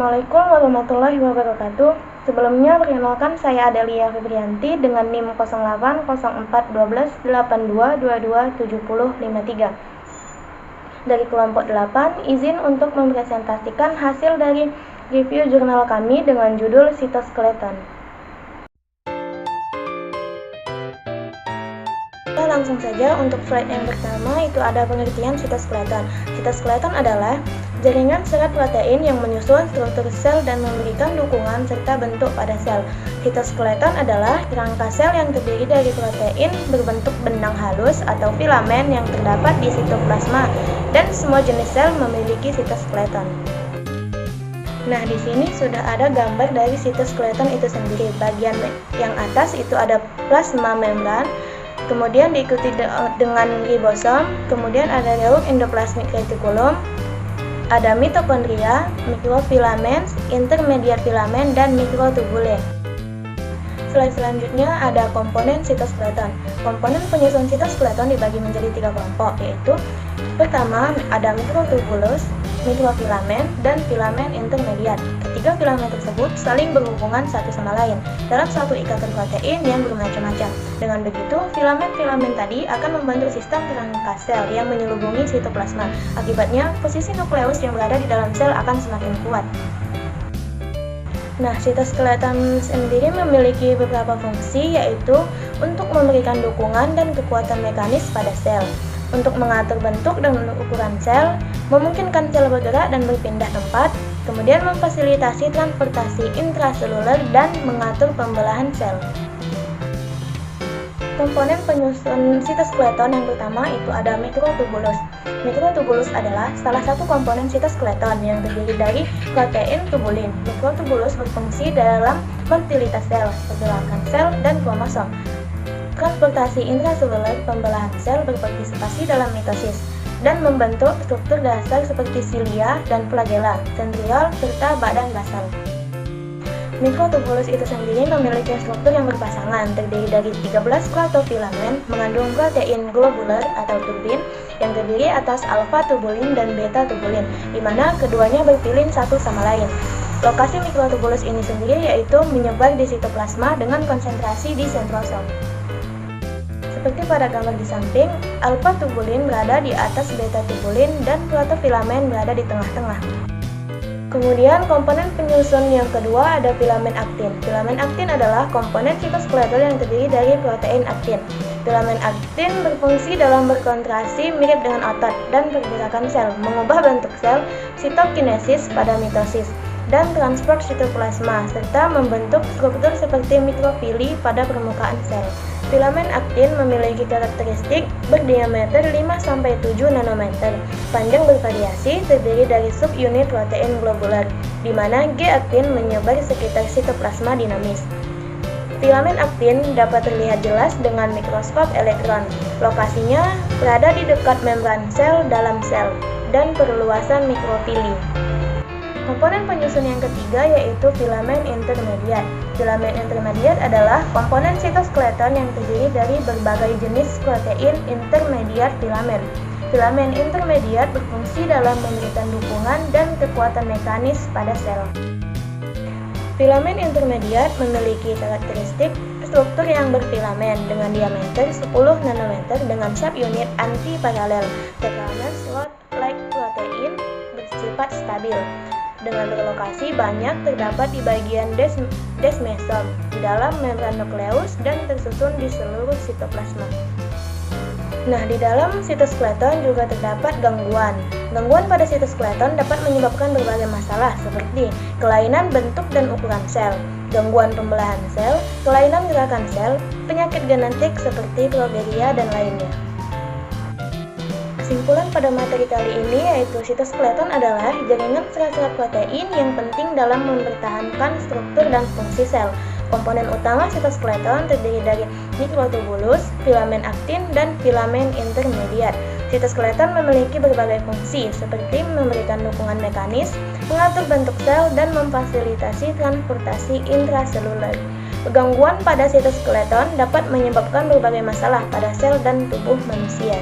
Assalamualaikum warahmatullahi wabarakatuh. Sebelumnya perkenalkan saya Adelia Febrianti dengan NIM 08041282227053 dari kelompok 8. Izin untuk mempresentasikan hasil dari review jurnal kami dengan judul Sitoskeleton. Kita langsung saja untuk slide yang pertama, itu ada pengertian sitoskeleton. Sitoskeleton adalah jaringan serat protein yang menyusun struktur sel dan memberikan dukungan serta bentuk pada sel. Sitoskeleton adalah kerangka sel yang terdiri dari protein berbentuk benang halus atau filamen yang terdapat di sitoplasma, dan semua jenis sel memiliki sitoskeleton. Nah, di sini sudah ada gambar dari sitoskeleton itu sendiri. Bagian yang atas itu ada plasma membran, kemudian diikuti dengan ribosom, kemudian ada reup endoplasmic reticulum, ada mitokondria, mikrofilamen, intermediate filamen, dan mikrotubule. Slide selanjutnya ada komponen sitoskeleton. Komponen penyusun sitoskeleton dibagi menjadi 3 kelompok, yaitu pertama ada mikrotubulus, mikrofilamen, dan filamen intermediat. Ketiga filamen tersebut saling berhubungan satu sama lain dalam suatu ikatan protein yang bermacam-macam. Dengan begitu, filamen-filamen tadi akan membentuk sistem kerangka sel yang menyelubungi sitoplasma. Akibatnya, posisi nukleus yang berada di dalam sel akan semakin kuat. Nah, sitoskeleton sendiri memiliki beberapa fungsi, yaitu untuk memberikan dukungan dan kekuatan mekanis pada sel, untuk mengatur bentuk dan ukuran sel, memungkinkan sel bergerak dan berpindah tempat, kemudian memfasilitasi transportasi intraseluler dan mengatur pembelahan sel. Komponen penyusun sitoskeleton yang pertama itu ada mikrotubulus. Mikrotubulus adalah salah satu komponen sitoskeleton yang terdiri dari protein tubulin. Mikrotubulus berfungsi dalam motilitas sel, pergerakan sel, dan kromosom. Transportasi intraseluler, pembelahan sel, berpartisipasi dalam mitosis, dan membentuk struktur dasar seperti silia dan flagella, sentriol, serta badan basal. Mikrotubulus itu sendiri memiliki struktur yang berpasangan, terdiri dari 13 klatofilamen, mengandung protein globuler atau turbin, yang terdiri atas alfa-tubulin dan beta-tubulin, di mana keduanya berpilin satu sama lain. Lokasi mikrotubulus ini sendiri yaitu menyebar di sitoplasma dengan konsentrasi di sentrosom. Seperti pada gambar di samping, alfa-tubulin berada di atas beta-tubulin dan klotofilamen berada di tengah-tengah. Kemudian komponen penyusun yang kedua ada filamen aktin. Filamen aktin adalah komponen sitoskeleton yang terdiri dari protein aktin. Filamen aktin berfungsi dalam berkontraksi mirip dengan otot dan pergerakan sel, mengubah bentuk sel, sitokinesis pada mitosis, dan transport sitoplasma, serta membentuk struktur seperti mikrofili pada permukaan sel. Filamen aktin memiliki karakteristik berdiameter 5-7 nanometer, panjang bervariasi, terdiri dari subunit protein globuler, di mana G-aktin menyebar sekitar sitoplasma dinamis. Filamen aktin dapat terlihat jelas dengan mikroskop elektron. Lokasinya berada di dekat membran sel dalam sel dan perluasan mikrofili. Komponen penyusun yang ketiga yaitu filamen intermediat. Filamen intermediat adalah komponen sitoskeleton yang terdiri dari berbagai jenis protein intermediat filamen. Filamen intermediat berfungsi dalam memberikan dukungan dan kekuatan mekanis pada sel. Filamen intermediat memiliki karakteristik struktur yang berfilamen dengan diameter 10 nanometer dengan subunit antiparalel. Tekanan slot-like protein bersifat stabil, dengan berlokasi banyak terdapat di bagian desmesom, di dalam membran nukleus, dan tersusun di seluruh sitoplasma. Nah, di dalam sitoskeleton juga terdapat gangguan. Gangguan pada sitoskeleton dapat menyebabkan berbagai masalah seperti kelainan bentuk dan ukuran sel, gangguan pembelahan sel, kelainan gerakan sel, penyakit genetik seperti progeria, dan lainnya. Kesimpulan pada materi kali ini yaitu sitoskeleton adalah jaringan serat-serat protein yang penting dalam mempertahankan struktur dan fungsi sel. Komponen utama sitoskeleton terdiri dari mikrotubulus, filamen aktin, dan filamen intermediat. Sitoskeleton memiliki berbagai fungsi seperti memberikan dukungan mekanis, mengatur bentuk sel, dan memfasilitasi transportasi intraseluler. Gangguan pada sitoskeleton dapat menyebabkan berbagai masalah pada sel dan tubuh manusia.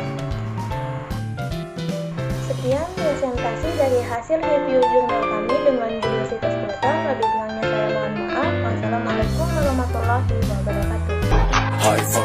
Sekian presentasi dari hasil review jurnal kami dengan judul Sitoskeleton. warahmatullahi wabarakatuh. High five.